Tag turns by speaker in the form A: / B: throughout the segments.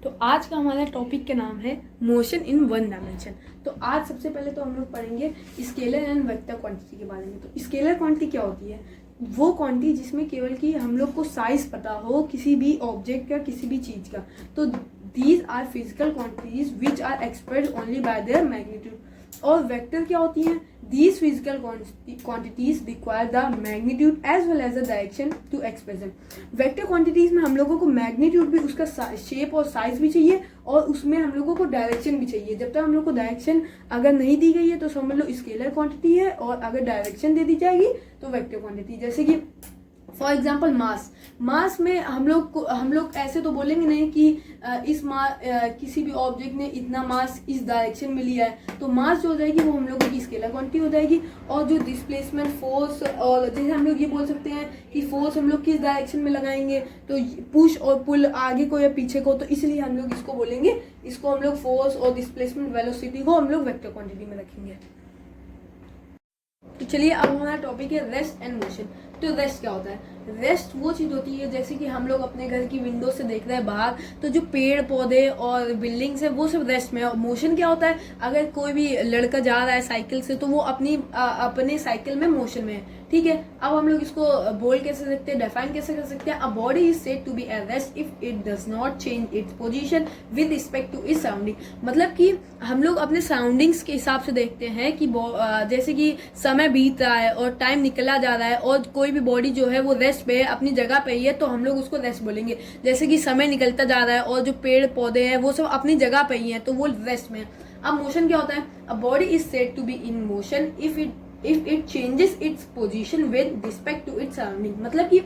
A: तो आज का हमारा टॉपिक का नाम है मोशन इन वन डायमेंशन। तो आज सबसे पहले तो हम लोग पढ़ेंगे स्केलर एंड वेक्टर क्वांटिटी के बारे में। तो स्केलर क्वांटिटी क्या होती है? वो क्वांटिटी जिसमें केवल कि हम लोग को साइज पता हो किसी भी ऑब्जेक्ट का, किसी भी चीज़ का। तो these are physical quantities which are expressed only by their magnitude. और वेक्टर क्या होती हैं? These physical quantities require the magnitude as well as the direction to express them. Vector quantities में हम लोगों को मैग्नीट्यूड भी, उसका शेप और साइज भी चाहिए, और उसमें हम लोगों को डायरेक्शन भी चाहिए। जब तक हम लोग को डायरेक्शन अगर नहीं दी गई है तो समझ लो स्केलर क्वांटिटी है, और अगर डायरेक्शन दे दी जाएगी तो वेक्टर क्वांटिटी। जैसे कि फॉर एग्जाम्पल मास में हम लोग ऐसे तो बोलेंगे नहीं कि किसी भी ऑब्जेक्ट ने इतना मास इस डायरेक्शन में लिया है। तो मास जो हो जाएगी वो हम लोगों की स्केलर क्वांटिटी हो जाएगी। और जो डिस्प्लेसमेंट फोर्स, और जैसे हम लोग ये बोल सकते हैं कि फोर्स हम लोग किस डायरेक्शन में लगाएंगे, तो पुश और पुल आगे को या पीछे को, तो इसलिए हम लोग इसको बोलेंगे, इसको हम लोग फोर्स और डिस्प्लेसमेंट वेलोसिटी को हम लोग वेक्टर क्वांटिटी में रखेंगे। तो चलिए अब हमारा टॉपिक है रेस्ट एंड मोशन। तो रेस्ट क्या होता है? रेस्ट वो चीज़ होती है जैसे कि हम लोग अपने घर की विंडो से देख रहे हैं बाहर, तो जो पेड़ पौधे और बिल्डिंग्स है वो सब रेस्ट में है। मोशन क्या होता है? अगर कोई भी लड़का जा रहा है साइकिल से तो वो अपने साइकिल में मोशन में है। ठीक है, अब हम लोग इसको बोल कैसे सकते हैं, डिफाइन कैसे कर सकते हैं? A body is said to be at rest if it does not change its position with respect to its surrounding. मतलब कि हम लोग अपने सराउंडिंग्स के हिसाब से देखते हैं कि जैसे कि समय बीत रहा है और टाइम निकला जा रहा है, और कोई भी बॉडी जो है वो रेस्ट पे है, अपनी जगह पे ही है, तो हम लोग उसको रेस्ट बोलेंगे। जैसे कि समय निकलता जा रहा है और जो पेड़ पौधे हैं वो सब अपनी जगह पे ही हैं, तो वो रेस्ट में है। अब मोशन क्या होता है? A body is said to be in motion if it changes its position with respect to its surrounding. मतलब कि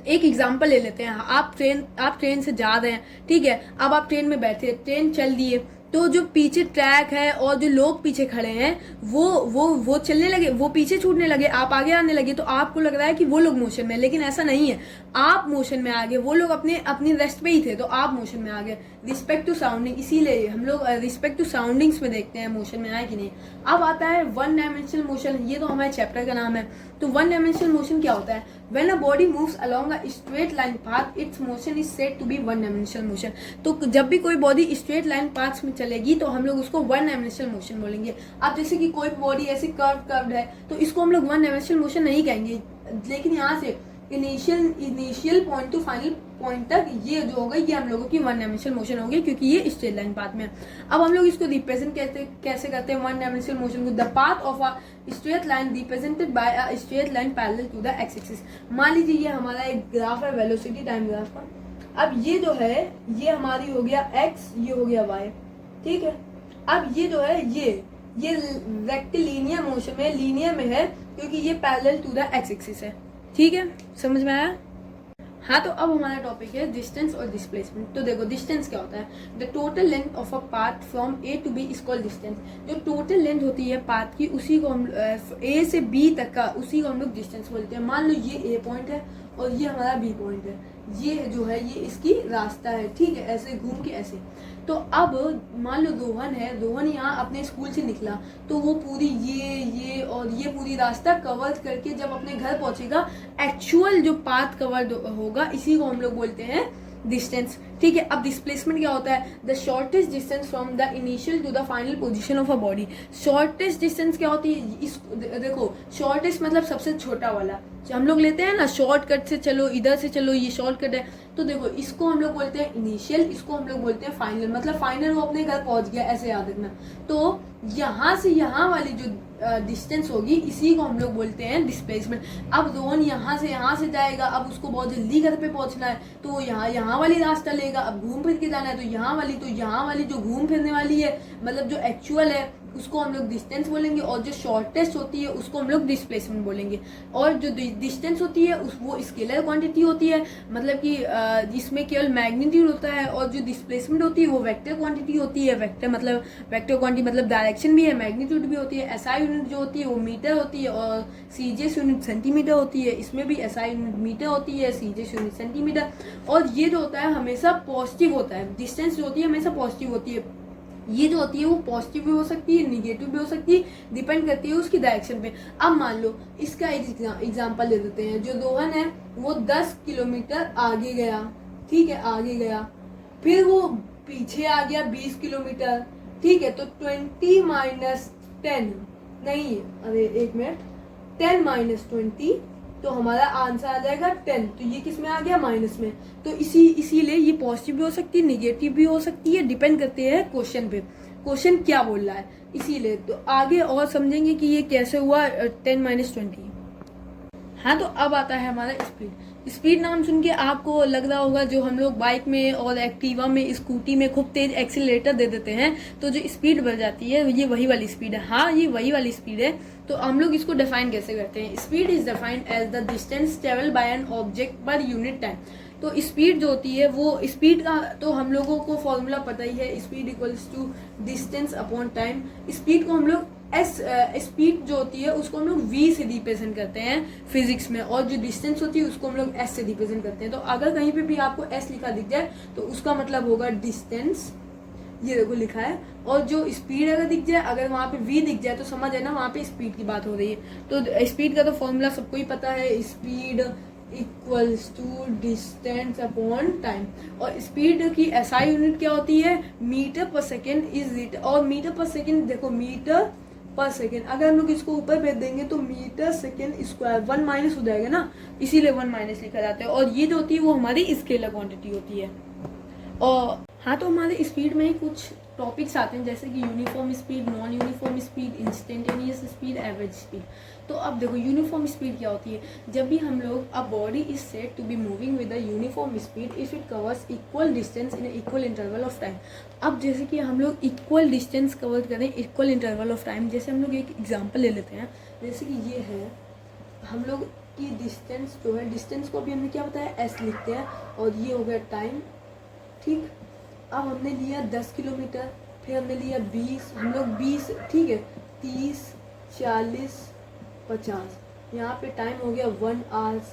A: एक एग्जांपल ले लेते हैं। आप ट्रेन से जा रहे हैं, ठीक है, अब आप ट्रेन में बैठे, ट्रेन चल रही है, तो जो पीछे ट्रैक है और जो लोग पीछे खड़े हैं वो चलने लगे, वो पीछे छूटने लगे, आप आगे आने लगे, तो आपको लग रहा है कि वो लोग मोशन में, लेकिन ऐसा नहीं है। आप मोशन में आ गए, वो लोग अपनी रेस्ट पे ही थे, तो आप मोशन में आ गए। रिस्पेक्ट टू साउंडिंग, इसीलिए हम लोग रिस्पेक्ट टू साउंडिंग्स में देखते हैं मोशन में आए कि नहीं। अब आता है वन डायमेंशनल मोशन। ये तो हमारे चैप्टर का नाम है। तो वन डायमेंशनल मोशन क्या होता है? When a body moves along a straight line path its motion is said to be one dimensional motion. तो जब भी कोई बॉडी स्ट्रेट लाइन पाथ में चलेगी तो हम लोग उसको वन डायमेंशनल मोशन बोलेंगे। अब जैसे कि कोई बॉडी ऐसी कर्व्ड है तो इसको हम लोग वन डायमेंशनल मोशन नहीं कहेंगे, लेकिन यहाँ से initial point two final point तक ये जो होगा ये हम लोगों की वन डायमेंशनल मोशन होगी, क्योंकि ये स्ट्रेट लाइन पाथ में है। अब हम लोग इसको रिप्रेजेंट कैसे करते हैं वन डायमेंशनल मोशन को? The path of a straight line represented by a straight line parallel to the x axis. मान लीजिए ये हमारा एक ग्राफ है, वेलोसिटी टाइम ग्राफ का। अब ये जो है ये हमारी हो गया एक्स, ये हो गया वाई, ठीक है। अब ये जो है ये रेक्टिलिनियर मोशन में, लीनियर में है, क्योंकि ये parallel to the x axis है। ठीक है, समझ में आया? हाँ, तो अब हमारा टॉपिक है डिस्टेंस और डिस्प्लेसमेंट। तो देखो डिस्टेंस क्या होता है? The total length of a path from A to B is called distance. जो टोटल लेंथ होती है पाथ की, उसी को हम ए से बी तक का, उसी को हम लोग डिस्टेंस बोलते हैं। मान लो ये ए पॉइंट है और ये हमारा बी पॉइंट है, ये जो है ये इसकी रास्ता है, ठीक है, ऐसे घूम के ऐसे। तो अब मान लो रोहन है, रोहन यहाँ अपने स्कूल से निकला, तो वो पूरी ये और ये पूरी रास्ता कवर करके जब अपने घर पहुंचेगा, एक्चुअल जो पाथ कवर होगा इसी को हम लोग बोलते हैं डिस्टेंस। ठीक है। अब डिस्प्लेसमेंट क्या होता है? The shortest distance from the initial to the final position of a body. Shortest distance क्या होती है? इस देखो, शॉर्टेस्ट मतलब सबसे छोटा वाला, हम लोग लेते हैं ना शॉर्टकट से, चलो इधर से चलो, ये शॉर्टकट है, तो देखो इसको हम लोग बोलते हैं इनिशियल, इसको हम लोग बोलते हैं फाइनल। मतलब फाइनल वो अपने घर पहुंच गया, ऐसे याद रखना। तो यहाँ से यहाँ वाली जो डिस्टेंस होगी इसी को हम लोग बोलते हैं डिस्प्लेसमेंट। अब रोहन यहाँ से जाएगा, अब उसको बहुत जल्दी घर पे पहुंचना है, तो वो यहाँ वाली रास्ता लेगा। अब घूम फिर के जाना है तो यहाँ वाली जो घूम फिरने वाली है, मतलब जो एक्चुअल है, उसको हम लोग डिस्टेंस बोलेंगे, और जो शॉर्टेस्ट होती है उसको हम लोग डिस्प्लेसमेंट बोलेंगे। और जो डिस्टेंस होती है वो स्केलर क्वांटिटी होती है, मतलब कि जिसमें केवल मैग्नीट्यूड होता है, और जो डिस्प्लेसमेंट होती है वो वेक्टर क्वांटिटी होती है। वेक्टर क्वांटिटी मतलब डायरेक्शन भी है, मैग्नीट्यूड भी होती है। एसआई यूनिट जो होती है वो मीटर होती है, और सीजीएस यूनिट सेंटीमीटर होती है। इसमें भी एसआई यूनिट मीटर होती है, सीजीएस यूनिट सेंटीमीटर। और ये जो होता है हमेशा पॉजिटिव होता है, डिस्टेंस जो होती है हमेशा पॉजिटिव होती है। ये जो होती है वो पॉजिटिव भी हो सकती है, निगेटिव भी हो सकती है, डिपेंड करती है उसकी डायरेक्शन पे। अब मान लो इसका एक एग्जांपल ले देते हैं। जो रोहन है वो 10 किलोमीटर आगे गया, ठीक है, आगे गया, फिर वो पीछे आ गया 20 किलोमीटर, ठीक है, तो 20 माइनस 10 नहीं, अरे एक मिनट, 10 माइनस 20, तो हमारा आंसर आ जाएगा 10। तो ये किस में आ गया, माइनस में। तो इसीलिए ये पॉजिटिव भी हो सकती है, निगेटिव भी हो सकती है, डिपेंड करते हैं क्वेश्चन पे, क्वेश्चन क्या बोल रहा है, इसीलिए। तो आगे और समझेंगे कि ये कैसे हुआ 10 माइनस 20। हाँ, तो अब आता है हमारा स्पीड। स्पीड नाम सुन के आपको लग रहा होगा जो हम लोग बाइक में और एक्टिवा में, स्कूटी में खूब तेज एक्सीलरेटर दे देते हैं तो जो स्पीड बढ़ जाती है, ये वही वाली स्पीड है। हाँ, ये वही वाली स्पीड है। तो हम लोग इसको डिफाइन कैसे करते हैं? Speed is defined as the distance travel by an object per unit time. तो स्पीड जो होती है वो स्पीड का तो हम लोगों को फॉर्मूला पता ही है, speed equals to distance upon time. Speed को हम लोग स्पीड जो होती है उसको हम लोग v से रिप्रेजेंट करते हैं फिजिक्स में, और जो डिस्टेंस होती है उसको हम लोग s से रिप्रेजेंट करते हैं। तो अगर कहीं पे भी आपको s लिखा दिख जाए तो उसका मतलब होगा डिस्टेंस, ये देखो लिखा है। और जो स्पीड अगर दिख जाए, अगर वहां पे v दिख जाए तो समझ है ना वहां पे स्पीड की बात हो रही है। तो स्पीड का तो फॉर्मूला सबको ही पता है, speed equals to distance upon time. और स्पीड की एसआई यूनिट क्या होती है? मीटर पर सेकेंड इज, और मीटर पर सेकेंड देखो, मीटर पर सेकेंड अगर हम लोग इसको ऊपर भेज देंगे तो मीटर सेकेंड स्क्वायर, 1 माइनस हो जाएगा ना, इसीलिए 1 माइनस लिखा जाता है। और ये जो होती है वो हमारी स्केलर क्वांटिटी होती है। और हाँ, तो हमारे स्पीड में ही कुछ टॉपिक्स आते हैं जैसे कि uniform speed, non uniform speed, instantaneous speed, average speed. तो अब देखो यूनिफॉर्म स्पीड क्या होती है? जब भी हम लोग, a body is said to be moving with a uniform speed if it covers equal distance in equal interval of time. अब जैसे कि हम लोग इक्वल डिस्टेंस कवर करें इक्वल इंटरवल ऑफ टाइम, जैसे हम लोग एक एग्जाम्पल ले लेते हैं, जैसे कि ये है हम लोग की डिस्टेंस जो है, डिस्टेंस को अभी हमने क्या बताया, एस लिखते हैं, और ये हो गया टाइम, ठीक। अब हमने लिया 10 किलोमीटर, फिर हमने लिया 20, हम लोग 20, ठीक है, 30, 40, 50, यहाँ पे टाइम हो गया 1 आवर्स,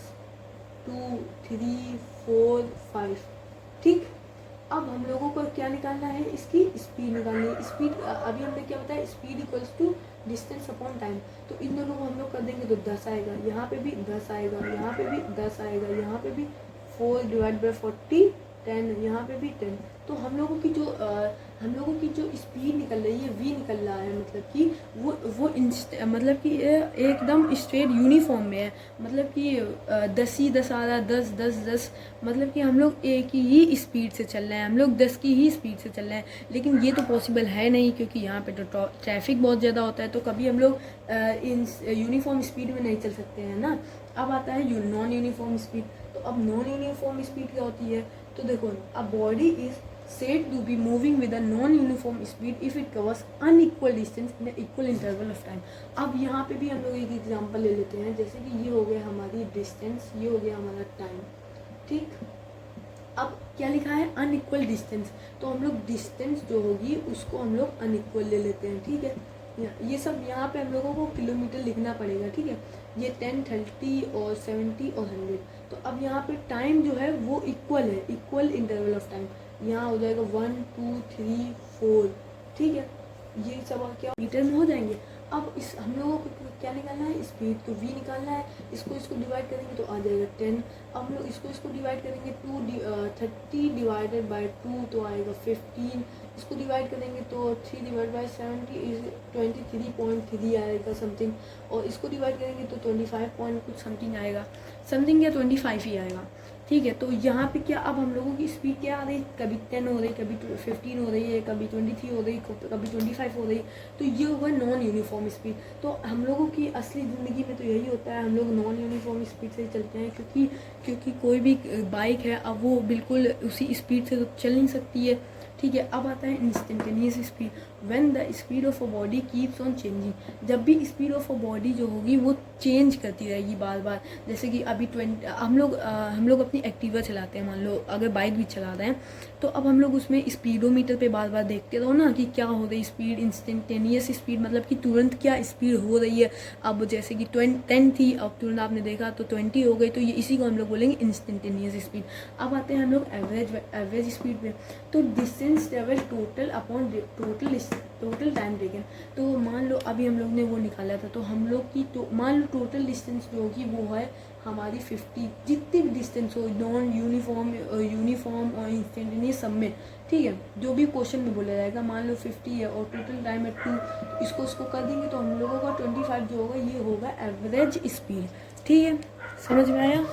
A: 2, 3, 4, 5, ठीक। अब हम लोगों को क्या निकालना है? इसकी स्पीड निकालनी है। स्पीड अभी हमने क्या बताया, speed equals to distance upon time. तो इन दोनों को हम लोग कर देंगे तो 10 आएगा, यहाँ पे भी 10 आएगा, यहाँ पे भी 10 आएगा, यहाँ पे भी 4 डिवाइड बाई 40, 10, यहाँ पे भी 10। तो हम लोगों की जो स्पीड निकल रही है, v निकल रहा है, मतलब कि वो मतलब कि एकदम स्ट्रेट यूनिफॉर्म में है, मतलब कि 10 ही 10 आ रहा है, 10 10 10, मतलब कि हम लोग एक ही स्पीड से चल रहे हैं, हम लोग 10 की ही स्पीड से चल रहे हैं। लेकिन ये तो पॉसिबल है नहीं, क्योंकि यहाँ पे तो ट्रैफिक बहुत ज़्यादा होता है, तो कभी हम लोग यूनिफॉर्म स्पीड में नहीं चल सकते हैं ना। अब आता है नॉन यूनिफॉर्म स्पीड। तो अब नॉन यूनिफॉर्म स्पीड क्या होती है? तो देखो, अ body is said to be moving with a non-uniform speed if it covers unequal distance in an equal interval of time। अब यहाँ पे भी हम लोग एक एग्जांपल ले लेते हैं, जैसे कि ये हो गया हमारी डिस्टेंस, ये हो गया हमारा टाइम, ठीक। अब क्या लिखा है? Unequal distance. तो हम लोग डिस्टेंस जो होगी उसको हम लोग अनइक्वल ले लेते हैं, ठीक है। ये सब यहाँ पे हम लोगों को किलोमीटर लिखना पड़ेगा, ठीक है। ये 10, 30 और 70 और 100। तो अब यहाँ पे टाइम जो है वो इक्वल है, इक्वल इंटरवल ऑफ टाइम। यहाँ हो जाएगा 1, 2, 3, 4, ठीक है। ये सब क्या मीटर में हो जाएंगे। अब इस हम लोगों को क्या निकालना है? स्पीड। तो v निकालना है, इसको डिवाइड करेंगे तो आ जाएगा 10। अब हम लोग इसको डिवाइड करेंगे 30 डिवाइडेड बाय 2 तो आएगा 15। इसको डिवाइड करेंगे तो 3 डिवाइड बाय 70 इज 23.3 आएगा समथिंग, और इसको डिवाइड करेंगे तो 25 पॉइंट कुछ समथिंग आएगा, समथिंग या 25 ही आएगा, ठीक है। तो यहाँ पे क्या, अब हम लोगों की स्पीड क्या आ रही है? कभी 10 हो रही, कभी 15 हो रही है, कभी 23 हो रही, कभी 25 हो रही। तो ये होगा नॉन यूनिफॉर्म स्पीड। तो हम लोगों की असली ज़िंदगी में तो यही होता है, हम लोग नॉन यूनिफॉर्म स्पीड से ही चलते हैं, क्योंकि कोई भी बाइक है अब वो बिल्कुल उसी स्पीड से तो चल नहीं सकती है, ठीक है। अब आता है instantaneous speed. When the speed of a body keeps on changing. जब भी स्पीड ऑफ अ बॉडी जो होगी वो चेंज करती रहेगी बार बार। जैसे कि अभी हम लोग अपनी एक्टिवा चलाते हैं, मान लो अगर बाइक भी चला रहे हैं तो अब हम लोग उसमें स्पीडोमीटर पे बार बार देखते रहो ना कि क्या हो रही स्पीड। इंस्टेंटेनियस स्पीड मतलब कि तुरंत क्या स्पीड हो रही है। अब जैसे कि 10 थी, अब तुरंत आपने देखा तो 20 हो गई, तो ये इसी को हम लोग बोलेंगे इंस्टेंटेनियस स्पीड। अब आते हैं हम लोग एवरेज स्पीड पे। तो distance travel total upon total time taken. तो मान लो अभी हम लोग ने वो निकाला था, तो हम लोग की तो मान लो टोटल डिस्टेंस जो होगी वो है हमारी 50, जितनी भी डिस्टेंस हो, नॉन यूनिफॉर्म और इंस्टेंटेनियस सब में, ठीक है, जो भी क्वेश्चन में बोला जाएगा। मान लो 50 है और टोटल टाइम है 2, इसको कर देंगे तो हम लोगों का 25 जो होगा ये होगा एवरेज स्पीड। ठीक है, समझ में आया।